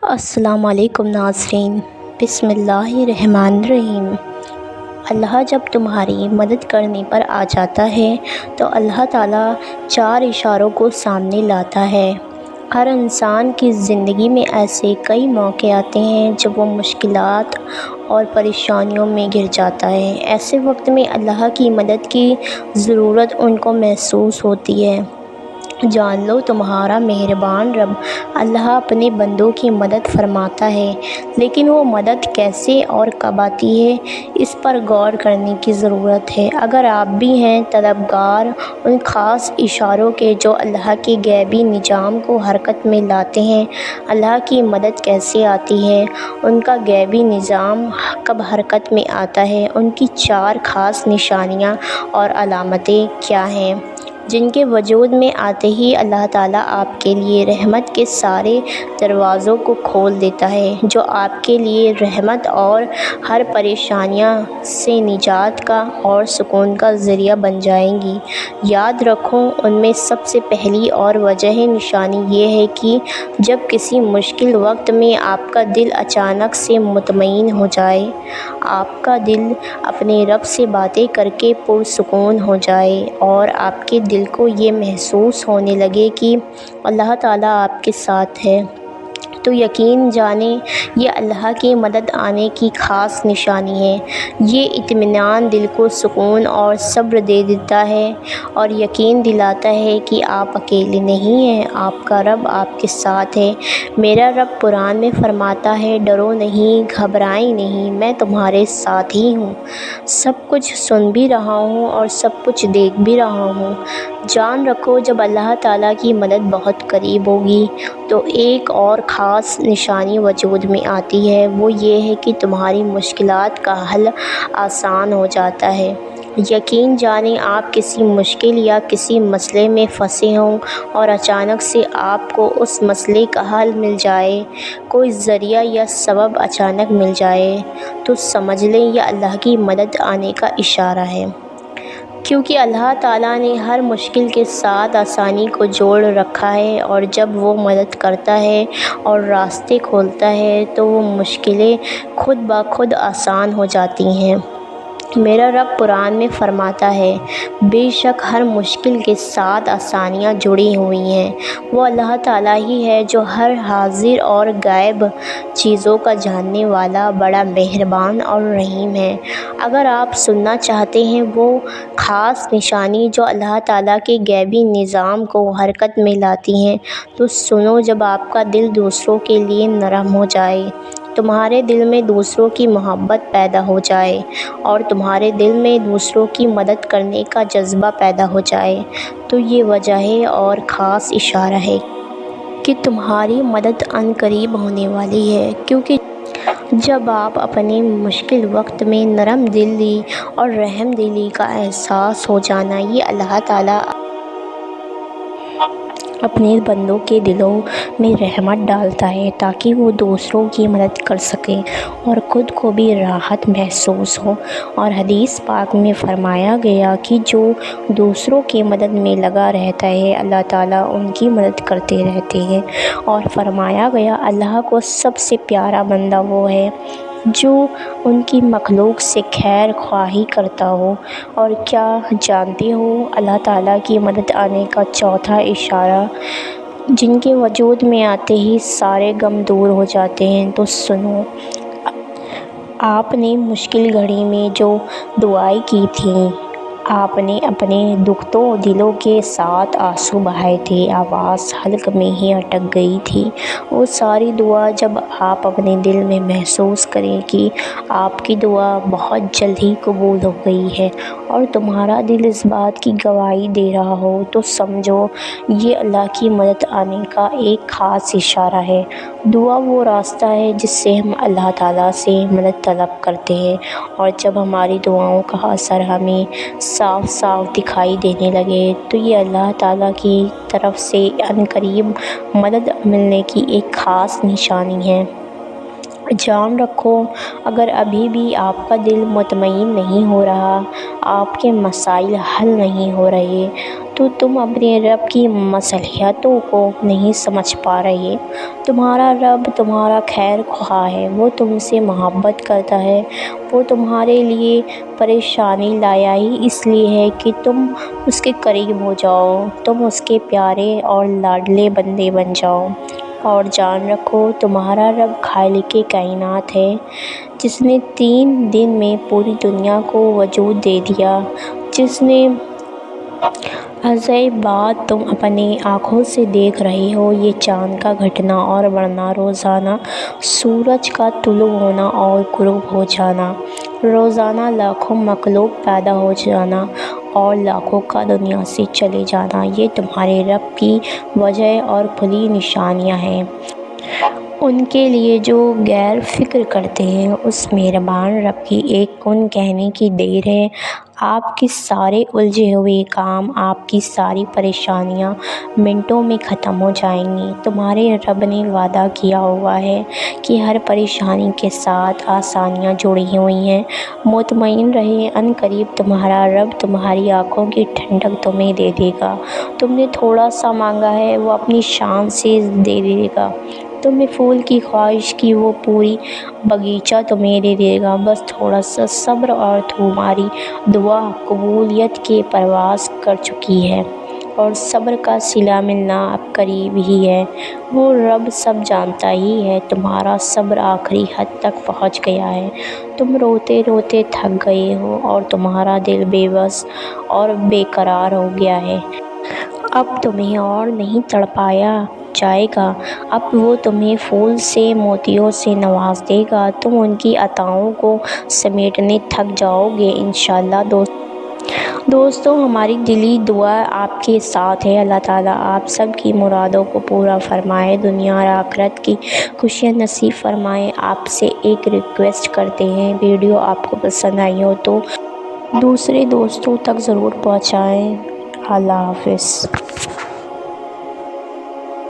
السلام علیکم ناظرین، بسم اللہ الرحمن الرحیم۔ اللہ جب تمہاری مدد کرنے پر آ جاتا ہے تو اللہ تعالیٰ 4 اشاروں کو سامنے لاتا ہے۔ ہر انسان کی زندگی میں ایسے کئی موقع آتے ہیں جب وہ مشکلات اور پریشانیوں میں گر جاتا ہے۔ ایسے وقت میں اللہ کی مدد کی ضرورت ان کو محسوس ہوتی ہے۔ جان لو تمہارا مہربان رب اللہ اپنے بندوں کی مدد فرماتا ہے، لیکن وہ مدد کیسے اور کب آتی ہے، اس پر غور کرنے کی ضرورت ہے۔ اگر آپ بھی ہیں طلبگار ان خاص اشاروں کے جو اللہ کے غیبی نظام کو حرکت میں لاتے ہیں، اللہ کی مدد کیسے آتی ہے، ان کا غیبی نظام کب حرکت میں آتا ہے، ان کی 4 خاص نشانیاں اور علامتیں کیا ہیں جن کے وجود میں آتے ہی اللہ تعالیٰ آپ کے لیے رحمت کے سارے دروازوں کو کھول دیتا ہے، جو آپ کے لیے رحمت اور ہر پریشانیاں سے نجات کا اور سکون کا ذریعہ بن جائیں گی۔ یاد رکھو، ان میں سب سے پہلی اور واضح نشانی یہ ہے کہ جب کسی مشکل وقت میں آپ کا دل اچانک سے مطمئن ہو جائے، آپ کا دل اپنے رب سے باتیں کر کے پرسکون ہو جائے اور آپ کے دل کو یہ محسوس ہونے لگے کہ اللہ تعالیٰ آپ کے ساتھ ہے، تو یقین جانیں یہ اللہ کی مدد آنے کی خاص نشانی ہے۔ یہ اطمینان دل کو سکون اور صبر دے دیتا ہے اور یقین دلاتا ہے کہ آپ اکیلے نہیں ہیں، آپ کا رب آپ کے ساتھ ہے۔ میرا رب قرآن میں فرماتا ہے، ڈرو نہیں، گھبرائیں نہیں، میں تمہارے ساتھ ہی ہوں، سب کچھ سن بھی رہا ہوں اور سب کچھ دیکھ بھی رہا ہوں۔ جان رکھو، جب اللہ تعالیٰ کی مدد بہت قریب ہوگی تو ایک اور خاص نشانی وجود میں آتی ہے، وہ یہ ہے کہ تمہاری مشکلات کا حل آسان ہو جاتا ہے۔ یقین جانیں، آپ کسی مشکل یا کسی مسئلے میں پھنسے ہوں اور اچانک سے آپ کو اس مسئلے کا حل مل جائے، کوئی ذریعہ یا سبب اچانک مل جائے، تو سمجھ لیں یہ اللہ کی مدد آنے کا اشارہ ہے، کیونکہ اللہ تعالیٰ نے ہر مشکل کے ساتھ آسانی کو جوڑ رکھا ہے، اور جب وہ مدد کرتا ہے اور راستے کھولتا ہے تو وہ مشکلیں خود بخود آسان ہو جاتی ہیں۔ میرا رب قرآن میں فرماتا ہے، بے شک ہر مشکل کے ساتھ آسانیاں جڑی ہوئی ہیں۔ وہ اللہ تعالیٰ ہی ہے جو ہر حاضر اور غائب چیزوں کا جاننے والا، بڑا مہربان اور رحیم ہے۔ اگر آپ سننا چاہتے ہیں وہ خاص نشانی جو اللہ تعالیٰ کے غیبی نظام کو حرکت میں لاتی ہیں، تو سنو۔ جب آپ کا دل دوسروں کے لیے نرم ہو جائے، تمہارے دل میں دوسروں کی محبت پیدا ہو جائے اور تمہارے دل میں دوسروں کی مدد کرنے کا جذبہ پیدا ہو جائے، تو یہ واضح اور خاص اشارہ ہے کہ تمہاری مدد عن قریب ہونے والی ہے، کیونکہ جب آپ اپنے مشکل وقت میں نرم دلی اور رحم دلی کا احساس ہو جانا، یہ اللہ تعالیٰ اپنے بندوں کے دلوں میں رحمت ڈالتا ہے تاکہ وہ دوسروں کی مدد کر سکیں اور خود کو بھی راحت محسوس ہو۔ اور حدیث پاک میں فرمایا گیا کہ جو دوسروں کی مدد میں لگا رہتا ہے، اللہ تعالیٰ ان کی مدد کرتے رہتے ہیں۔ اور فرمایا گیا، اللہ کو سب سے پیارا بندہ وہ ہے جو ان کی مخلوق سے خیر خواہی کرتا ہو۔ اور کیا جانتے ہو اللہ تعالیٰ کی مدد آنے کا چوتھا اشارہ جن کے وجود میں آتے ہی سارے غم دور ہو جاتے ہیں؟ تو سنو، آپ نے مشکل گھڑی میں جو دعائیں کی تھیں، آپ نے اپنے دکھتوں دلوں کے ساتھ آنسو بہائے تھے، آواز حلق میں ہی اٹک گئی تھی، وہ ساری دعا جب آپ اپنے دل میں محسوس کریں کہ آپ کی دعا بہت جلد ہی قبول ہو گئی ہے اور تمہارا دل اس بات کی گواہی دے رہا ہو، تو سمجھو یہ اللہ کی مدد آنے کا ایک خاص اشارہ ہے۔ دعا وہ راستہ ہے جس سے ہم اللہ تعالیٰ سے مدد طلب کرتے ہیں، اور جب ہماری دعاؤں کا اثر ہمیں صاف صاف دکھائی دینے لگے تو یہ اللہ تعالیٰ کی طرف سے عن قریب مدد ملنے کی ایک خاص نشانی ہے۔ جان رکھو، اگر ابھی بھی آپ کا دل مطمئن نہیں ہو رہا، آپ کے مسائل حل نہیں ہو رہے، تو تم اپنے رب کی مصلحتوں کو نہیں سمجھ پا رہے۔ تمہارا رب تمہارا خیر خواہ ہے، وہ تم سے محبت کرتا ہے، وہ تمہارے لیے پریشانی لایا ہی اس لیے ہے کہ تم اس کے قریب ہو جاؤ، تم اس کے پیارے اور لاڈلے بندے بن جاؤ۔ اور جان رکھو، تمہارا رب خالق کائنات ہے، جس نے 3 دن میں پوری دنیا کو وجود دے دیا، جس نے عجائب بات تم اپنی آنکھوں سے دیکھ رہے ہو، یہ چاند کا گھٹنا اور بڑھنا، روزانہ سورج کا طلوع ہونا اور غروب ہو جانا، روزانہ لاکھوں مخلوق پیدا ہو جانا اور لاکھوں کا دنیا سے چلے جانا، یہ تمہارے رب کی واضح اور کھلی نشانیاں ہیں۔ ان کے لیے جو غیر فکر کرتے ہیں، اس مہربان رب کی ایک کن کہنے کی دیر ہے۔ آپ کے سارے الجھے ہوئے کام، آپ کی ساری پریشانیاں منٹوں میں ختم ہو جائیں گی۔ تمہارے رب نے وعدہ کیا ہوا ہے کہ ہر پریشانی کے ساتھ آسانیاں جڑی ہوئی ہیں۔ مطمئن رہیں، عن قریب تمہارا رب تمہاری آنکھوں کی ٹھنڈک تمہیں دے دے گا۔ تم نے تھوڑا سا مانگا ہے، وہ اپنی شان سے دے دے گا۔ تم نے پھول کی خواہش کی، وہ پوری باغیچہ تمہیں دے دے گا۔ بس تھوڑا سا صبر اور تمہاری دعا قبولیت کی پرواز کر چکی ہے، اور صبر کا صلہ ملنا اب قریب ہی ہے۔ وہ رب سب جانتا ہی ہے، تمہارا صبر آخری حد تک پہنچ گیا ہے، تم روتے روتے تھک گئے ہو اور تمہارا دل بے بس اور بے قرار ہو گیا ہے۔ اب تمہیں اور نہیں تڑپایا جائے گا، اب وہ تمہیں پھول سے موتیوں سے نواز دے گا، تم ان کی عطاؤں کو سمیٹنے تھک جاؤ گے انشاءاللہ۔ دوستو، ہماری دلی دعا آپ کے ساتھ ہے، اللہ تعالیٰ آپ سب کی مرادوں کو پورا فرمائے، دنیا اور آخرت کی خوشیاں نصیب فرمائے۔ آپ سے ایک ریکویسٹ کرتے ہیں، ویڈیو آپ کو پسند آئی ہو تو دوسرے دوستوں تک ضرور پہنچائیں۔ اللہ حافظ۔